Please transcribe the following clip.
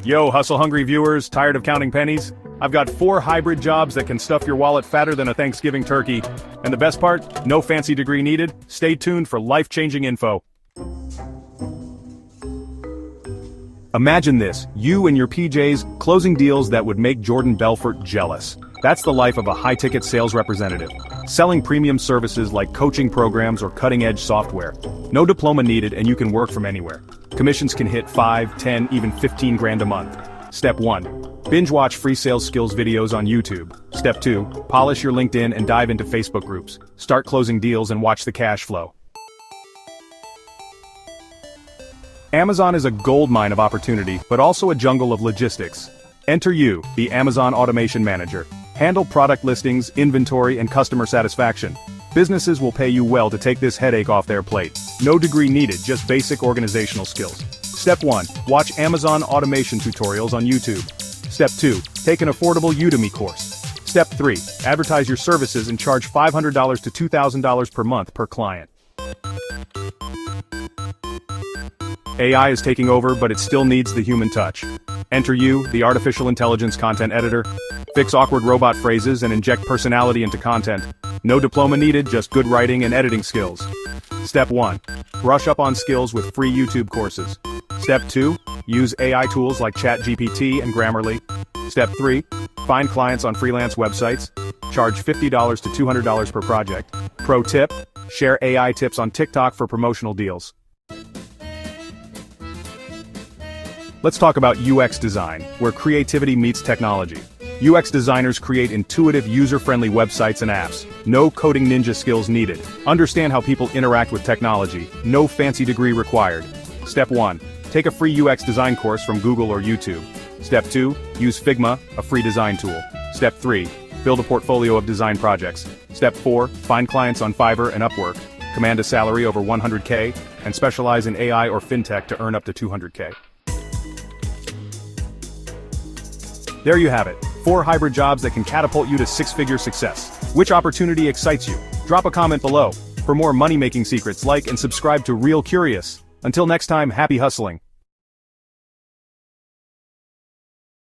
Yo, hustle-hungry viewers, tired of counting pennies? I've got 4 hybrid jobs that can stuff your wallet fatter than a Thanksgiving turkey. And the best part? No fancy degree needed. Stay tuned for life-changing info. Imagine this, you and your PJs closing deals that would make Jordan Belfort jealous. That's the life of a high-ticket sales representative, selling premium services like coaching programs or cutting-edge software. No diploma needed and you can work from anywhere. Commissions can hit 5, 10, even 15 grand a month. Step 1. Binge watch free sales skills videos on YouTube. Step 2. Polish your LinkedIn and dive into Facebook groups. Start closing deals and watch the cash flow. Amazon is a goldmine of opportunity, but also a jungle of logistics. Enter you, the Amazon Automation Manager. Handle product listings, inventory, and customer satisfaction. Businesses will pay you well to take this headache off their plate. No degree needed, just basic organizational skills. Step 1. Watch Amazon automation tutorials on YouTube. Step 2. Take an affordable Udemy course. Step 3. Advertise your services and charge $500 to $2,000 per month per client. AI is taking over, but it still needs the human touch. Enter you, the artificial intelligence content editor. Fix awkward robot phrases and inject personality into content. No diploma needed, just good writing and editing skills. Step 1. Brush up on skills with free YouTube courses. Step 2. Use AI tools like ChatGPT and Grammarly. Step 3. Find clients on freelance websites. Charge $50 to $200 per project. Pro tip: share AI tips on TikTok for promotional deals. Let's talk about UX design, where creativity meets technology. UX designers create intuitive, user-friendly websites and apps. No coding ninja skills needed. Understand how people interact with technology. No fancy degree required. Step 1. Take a free UX design course from Google or YouTube. Step 2. Use Figma, a free design tool. Step 3. Build a portfolio of design projects. Step 4. Find clients on Fiverr and Upwork. Command a salary over $100K, and specialize in AI or fintech to earn up to $200K. There you have it. 4 hybrid jobs that can catapult you to 6-figure success. Which opportunity excites you? Drop a comment below. For more money-making secrets, like and subscribe to Real Curious. Until next time, happy hustling.